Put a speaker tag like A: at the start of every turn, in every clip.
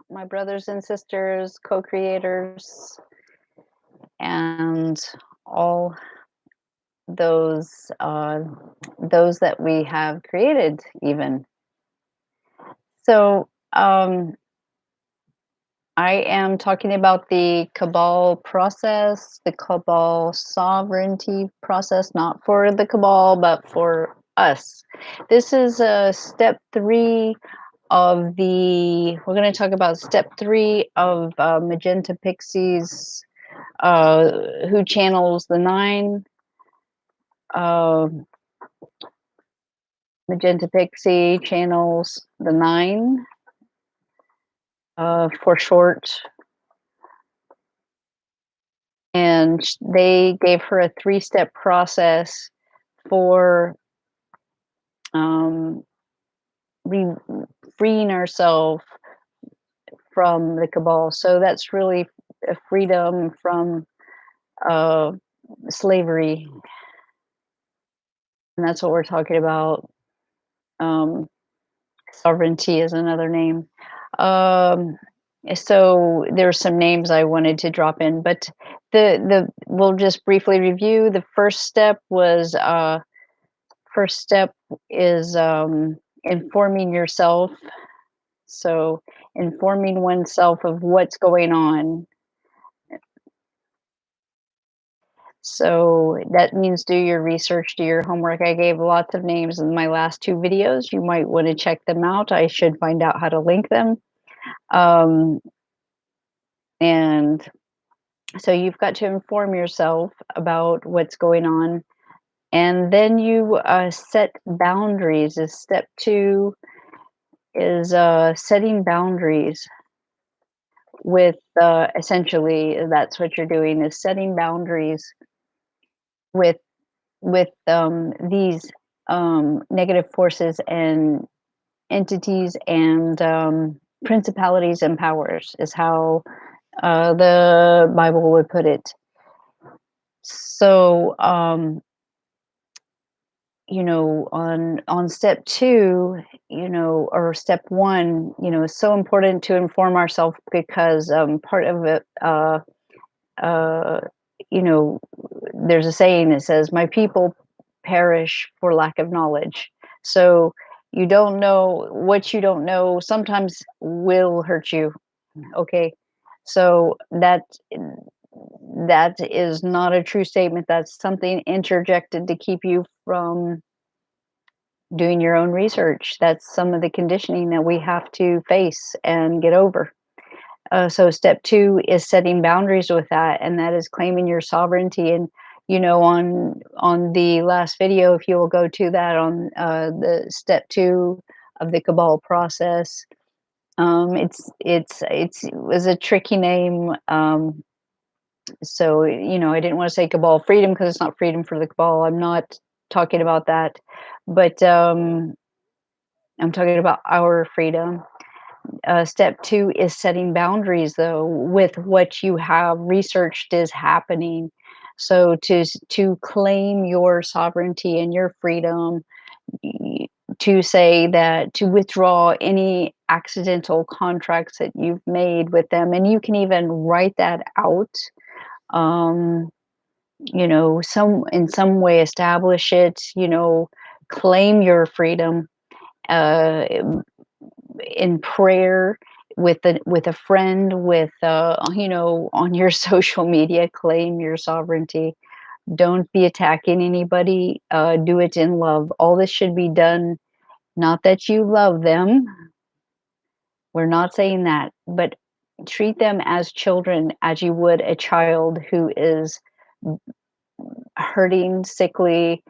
A: My brothers and sisters, co-creators, and all those those that we have created even. So I am talking about the Cabal process, the Cabal sovereignty process, not for the Cabal, but for us. This is step three of we're going to talk about step three of Magenta Pixie's, who channels the nine. Uh, Magenta Pixie channels the nine, for short. And they gave her a three-step process for um, freeing ourselves from the Cabal. So that's really a freedom from uh, slavery. And that's what we're talking about. Um, Sovereignty is another name. Um, so there's some names I wanted to drop in, but the we'll just briefly review. The first step is informing yourself. So informing oneself of what's going on. So that means do your research, do your homework. I gave lots of names in my last two videos. You might want to check them out. I should find out how to link them. Um, and so you've got to inform yourself about what's going on. And then you set boundaries. Is step two is setting boundaries with essentially that's what you're doing is setting boundaries with these negative forces and entities and principalities and powers is how the Bible would put it. So on step two, or step one, it's so important to inform ourselves because part of it, uh, you know, there's a saying that says, "My people perish for lack of knowledge." So you don't know what you don't know. Sometimes will hurt you. Okay, so that is not a true statement. That's something interjected to keep you from doing your own research. That's some of the conditioning that we have to face and get over. So step two is setting boundaries with that, and that is claiming your sovereignty. And on the last video, if you will go to that on the step two of the Cabal process, it was a tricky name. So I didn't want to say Cabal freedom because it's not freedom for the Cabal. I'm not talking about that, but I'm talking about our freedom. Step two is setting boundaries, though, with what you have researched is happening. So to claim your sovereignty and your freedom, to say that to withdraw any accidental contracts that you've made with them, and you can even write that out. Um, some in some way establish it. Claim your freedom. Uh, in prayer with a friend, with on your social media, claim your sovereignty. Don't be attacking anybody. Do it in love. All this should be done, not that you love them, we're not saying that, but treat them as children, as you would a child who is hurting, sickly,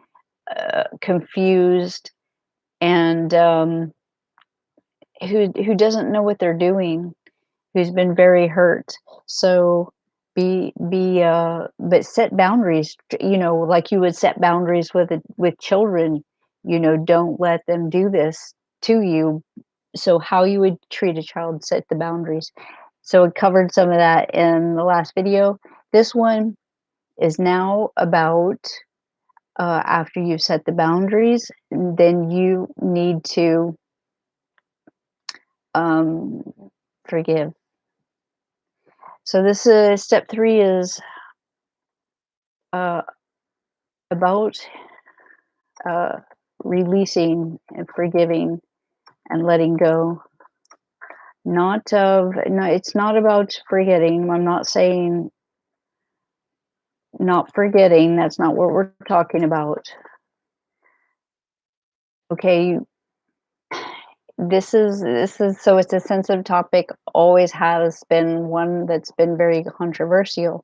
A: confused, and who doesn't know what they're doing, who's been very hurt. So but set boundaries, like you would set boundaries with children. Don't let them do this to you. So how you would treat a child, set the boundaries. So it covered some of that in the last video. This one is now about, after you've set the boundaries, then you need to um, forgive. So this is step 3 is uh, about uh, releasing and forgiving and letting go. Not of no, it's not about forgetting. I'm not saying not forgetting. That's not what we're talking about. Okay, this is so it's a sensitive topic. Always has been one that's been very controversial.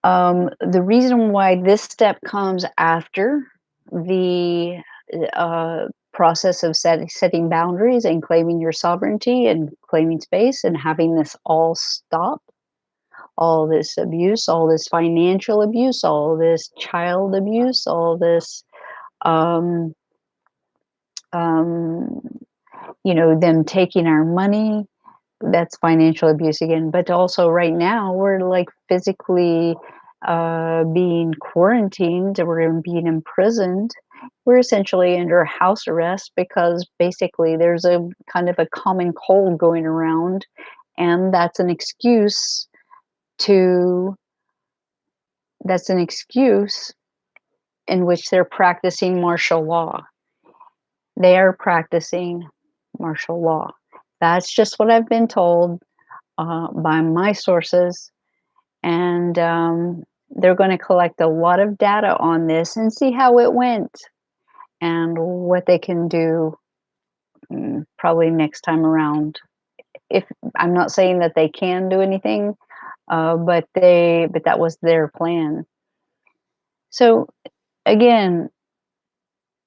A: The reason why this step comes after the process of setting boundaries and claiming your sovereignty and claiming space and having this all stop, all this abuse, all this financial abuse, all this child abuse, all this, um, um, them taking our money. That's financial abuse again. But also, right now, we're like physically being quarantined, we're being imprisoned. We're essentially under house arrest because basically there's a kind of a common cold going around, and to that's an excuse in which they're practicing martial law. They are practicing martial law. That's just what I've been told by my sources, and they're going to collect a lot of data on this and see how it went and what they can do, probably next time around. If I'm not saying that they can do anything, but that was their plan. So again,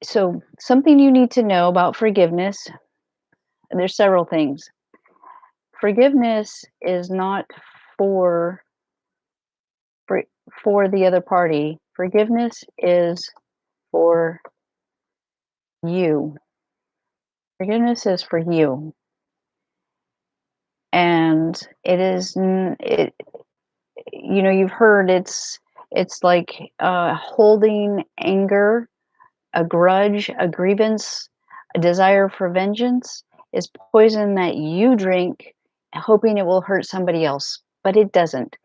A: so something you need to know about forgiveness. There's several things. Forgiveness is not for for, for the other party. Forgiveness is for you. Forgiveness is for you, and it is it. You've heard it's like holding anger, a grudge, a grievance, a desire for vengeance is poison that you drink, hoping it will hurt somebody else, but it doesn't.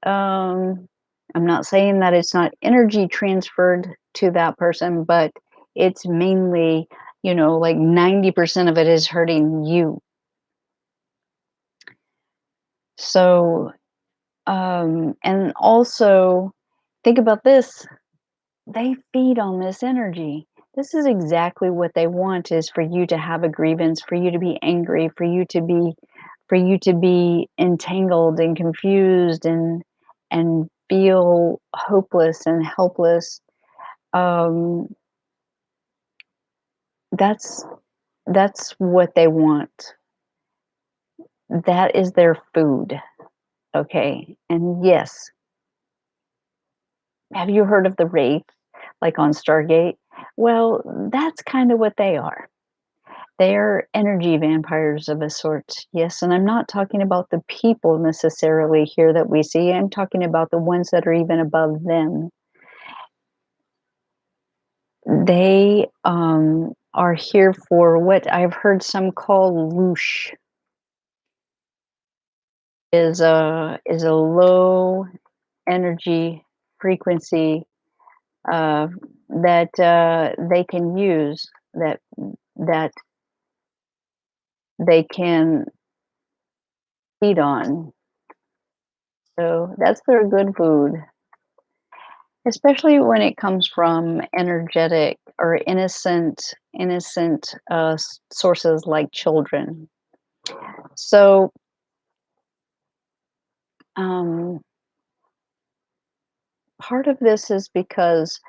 A: Um, I'm not saying that it's not energy transferred to that person, but it's mainly, like 90% of it is hurting you. So, and also think about this, they feed on this energy. This is exactly what they want, is for you to have a grievance, for you to be angry, for you to be entangled and confused and feel hopeless and helpless. Um, that's that's what they want. That is their food. Okay. And yes, have you heard of the Wraith, like on Stargate? Well, that's kind of what they are. They're energy vampires of a sort, yes, and I'm not talking about the people necessarily here that we see. I'm talking about the ones that are even above them. They are here for what I've heard some call loosh. Is a low energy frequency that they can use, that they can feed on. So that's their good food, especially when it comes from energetic or innocent sources like children. So um, part of this is because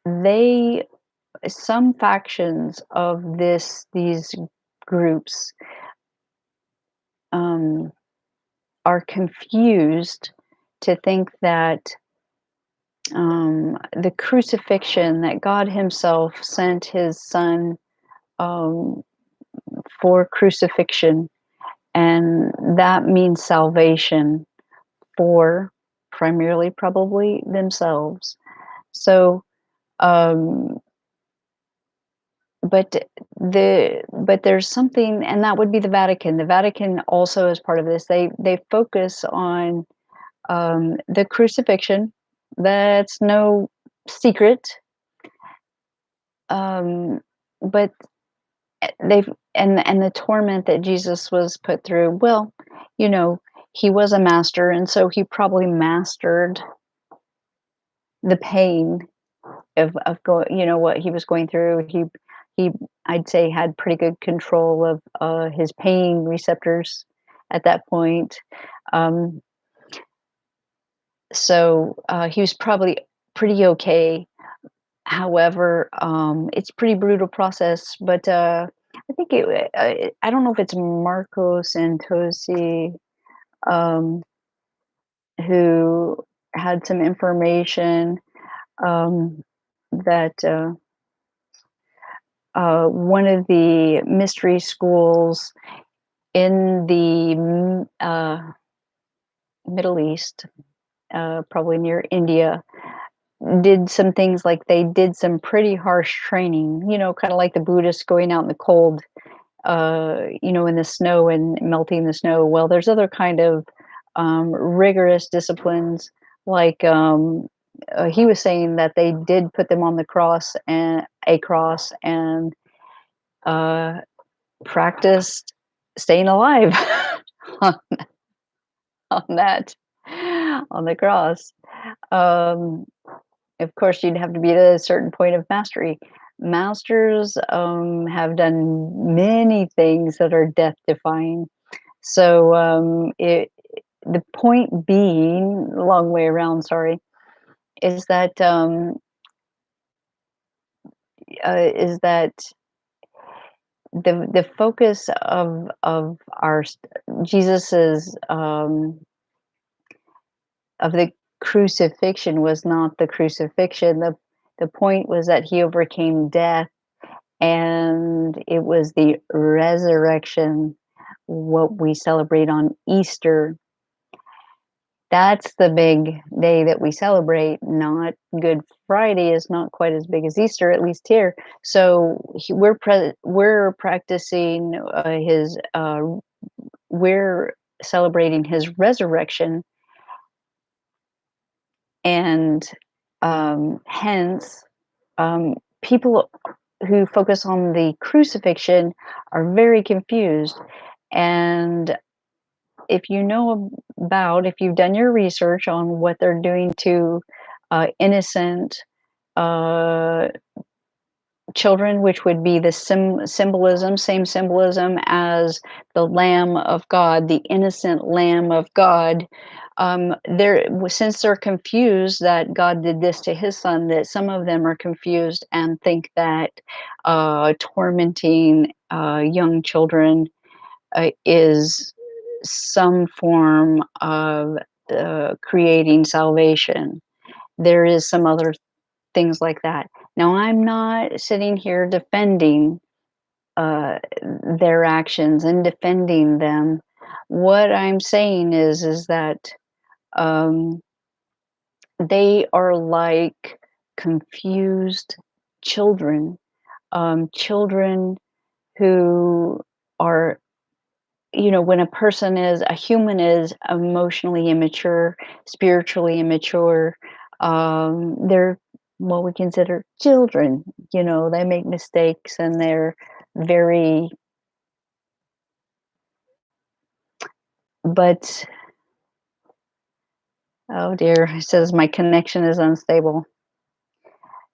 A: they some factions of these groups um, are confused to think that the crucifixion, that God Himself sent His Son um, for crucifixion, and that means salvation for primarily probably themselves. So, um, but but there's something, and that would be the Vatican. The Vatican also is part of this. They focus on, the crucifixion. That's no secret. Um, but they've and the torment that Jesus was put through. Well, you know, he was a master, and so he probably mastered the pain of going, what he was going through. He I'd say had pretty good control of his pain receptors at that point. Um, he was probably pretty okay. However, it's pretty brutal process, but I think I don't know if it's Marco Santosi, um, who had some information, um, that one of the mystery schools in the Middle East, probably near India, did some things, like they did some pretty harsh training, kind of like the Buddhists going out in the cold, in the snow and melting the snow. Well, there's other kind of rigorous disciplines, like he was saying that they did put them on a cross, and uh, practiced staying alive on, on that on the cross. Um, of course, you'd have to be at a certain point of mastery. Masters have done many things that are death defying. So the point being, long way around, sorry, is that the focus of Jesus's of the crucifixion was not the crucifixion. The point was that he overcame death, and it was the resurrection, what we celebrate on Easter. That's the big day that we celebrate. Not Good Friday is not quite as big as Easter, at least here. So we're practicing his we're celebrating his resurrection, and hence, people who focus on the crucifixion are very confused. And if you've done your research on what they're doing to innocent uh, children, which would be the same symbolism as the Lamb of God, the innocent Lamb of God. Since they're confused that God did this to His Son, that some of them are confused and think that tormenting young children is some form of creating salvation. There is some other things like that. Now, I'm not sitting here defending uh, their actions and defending them. What I'm saying is that um, they are like confused children, children who are, when a human is emotionally immature, spiritually immature, they're what we consider children. They make mistakes, and they're very, but oh dear, it says my connection is unstable.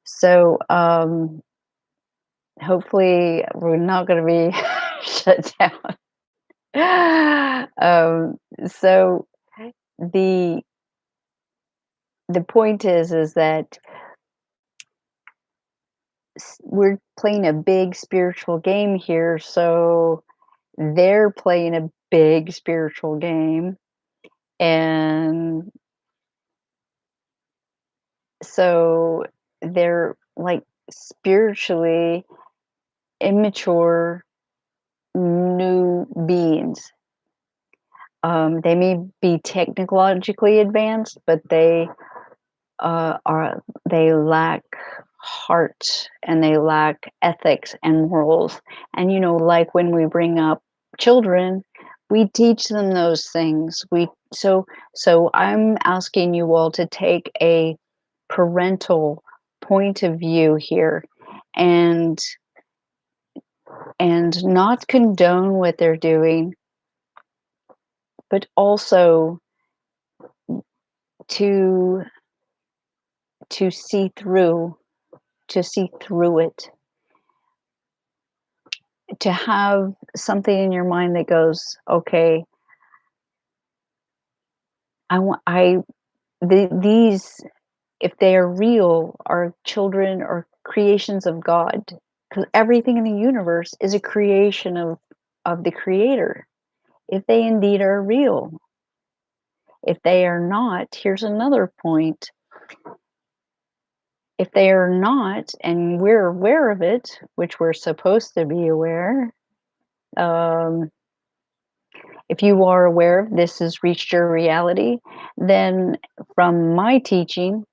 A: So, hopefully we're not going to be shut down. So the the point is that we're playing a big spiritual game here, so they're playing a big spiritual game, and so they're like spiritually immature new beings. They may be technologically advanced, but they lack heart and they lack ethics and morals. And, like when we bring up children, we teach them those things. So I'm asking you all to take a parental point of view here and not condone what they're doing, but also to to see through see through it, to have something in your mind that goes, okay, I want I these, if they are real, are children or creations of God, because everything in the universe is a creation of the creator, if they indeed are real. If they are not, here's another point. If they are not, and we're aware of it, which we're supposed to be aware, um, if you are aware of this has reached your reality, then from my teaching,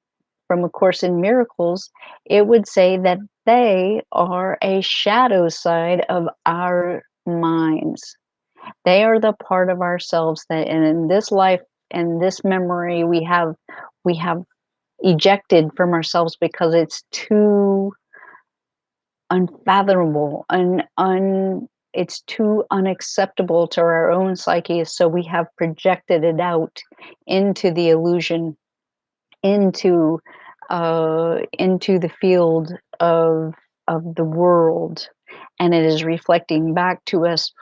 A: from A Course in Miracles, it would say that they are a shadow side of our minds. They are the part of ourselves that in this life and this memory we have ejected from ourselves because it's too unfathomable and it's too unacceptable to our own psyche, so we have projected it out into the illusion, into into the field of the world, and it is reflecting back to us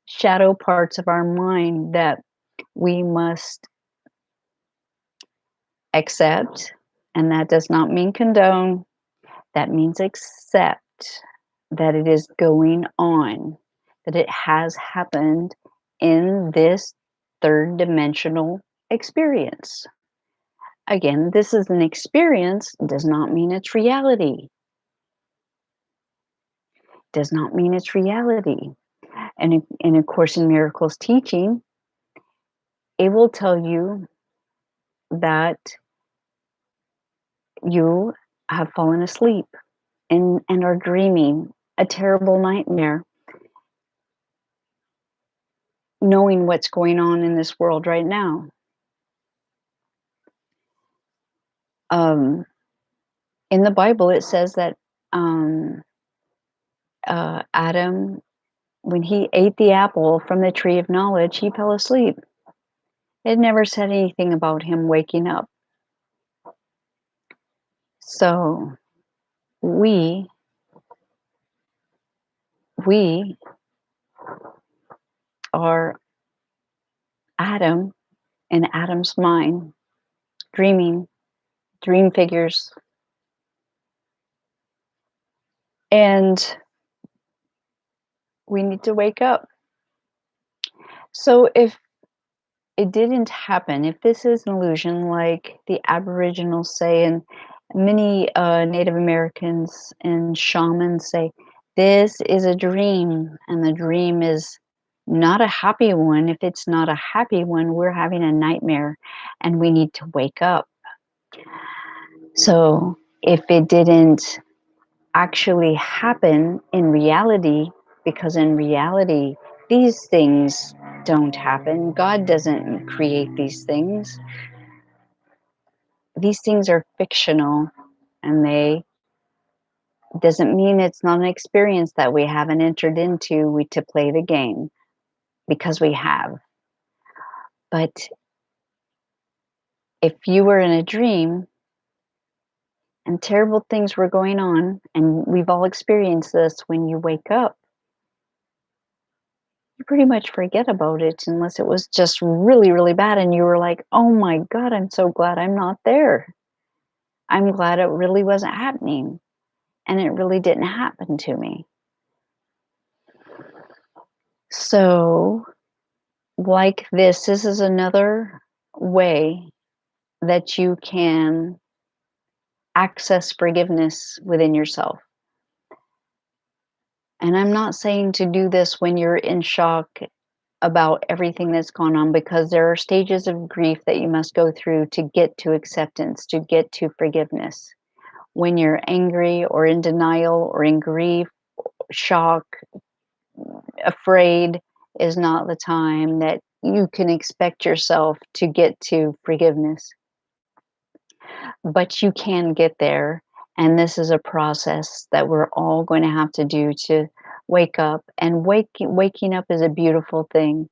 A: shadow parts of our mind that we must accept. And that does not mean condone, that means accept that it is going on, that it has happened in this third dimensional experience. Again, this is an experience, does not mean it's reality. Does not mean it's reality. And in A Course in Miracles teaching, it will tell you that you have fallen asleep and are dreaming a terrible nightmare, knowing what's going on in this world right now. Um, in the Bible, it says that um, Adam, when he ate the apple from the tree of knowledge, he fell asleep. It never said anything about him waking up. So we we are Adam in Adam's mind, dreaming dream figures, and we need to wake up. So if it didn't happen, if this is an illusion, like the Aboriginals say, and many Native Americans and shamans say, this is a dream, and the dream is not a happy one. If it's not a happy one, we're having a nightmare, and we need to wake up. So if it didn't actually happen in reality, because in reality, these things don't happen. God doesn't create these things. These things are fictional, and they doesn't mean it's not an experience that we haven't entered into to play the game, because we have. But if you were in a dream and terrible things were going on, and we've all experienced this, when you wake up, you pretty much forget about it unless it was just really, really bad and you were like, oh my God, I'm so glad I'm not there. I'm glad it really wasn't happening and it really didn't happen to me. So, like this is another way that you can access forgiveness within yourself. And I'm not saying to do this when you're in shock about everything that's gone on, because there are stages of grief that you must go through to get to acceptance, to get to forgiveness. when you're angry or in denial or in grief, shock, afraid is not the time that you can expect yourself to get to forgiveness. But you can get there. And this is a process that we're all going to have to do to wake up. And waking up is a beautiful thing.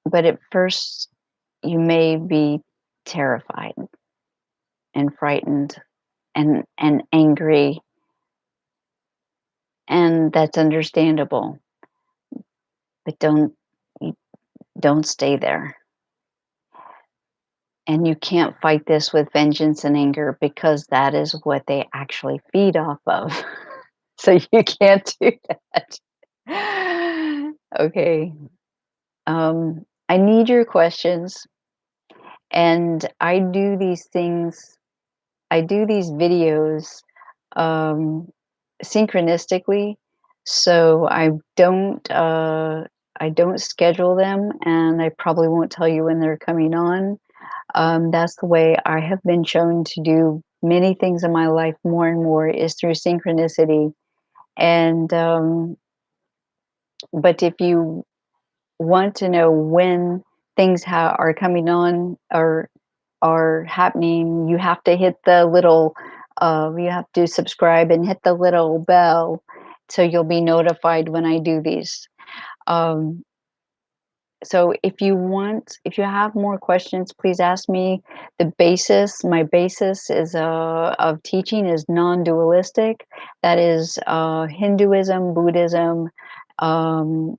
A: But at first, you may be terrified and frightened and angry, and that's understandable. But don't stay there. And you can't fight this with vengeance and anger because that is what they actually feed off of. So you can't do that. Okay. I need your questions, and I do these videos um, synchronistically, so I don't schedule them, and I probably won't tell you when they're coming on. That's the way I have been shown to do many things in my life more and more is through synchronicity. And but if you want to know when things are coming on or are happening, you have to hit the little, you have to subscribe and hit the little bell so you'll be notified when I do these. Um, so if you have more questions, please ask me. My basis is of teaching is non-dualistic. That is Hinduism, Buddhism, um,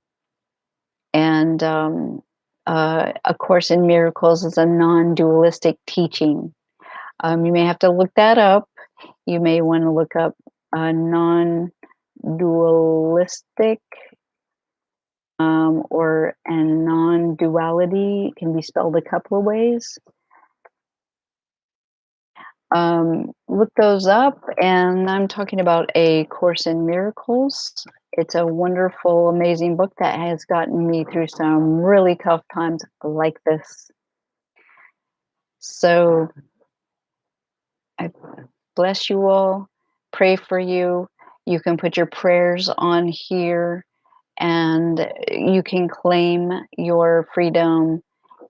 A: and A Course in Miracles is a non-dualistic teaching. You may have to look that up. You may want to look up non-dualistic, or and non-duality can be spelled a couple of ways. Look those up, and I'm talking about A Course in Miracles. It's a wonderful, amazing book that has gotten me through some really tough times like this. So I bless you all, pray for you. You can put your prayers on here, and you can claim your freedom,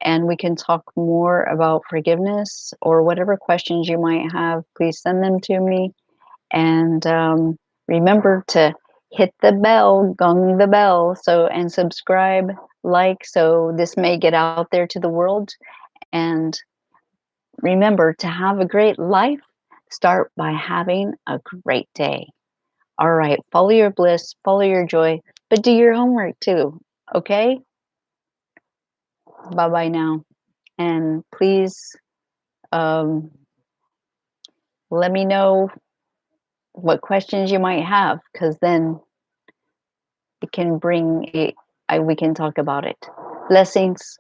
A: and we can talk more about forgiveness or whatever questions you might have. Please send them to me, and remember to hit the bell, gong the bell, and subscribe, like, so this may get out there to the world. And remember to have a great life. Start by having a great day. All right, follow your bliss, follow your joy, but do your homework too. Okay? Bye bye now. And please um, let me know what questions you might have, because then it can bring we can talk about it. Blessings.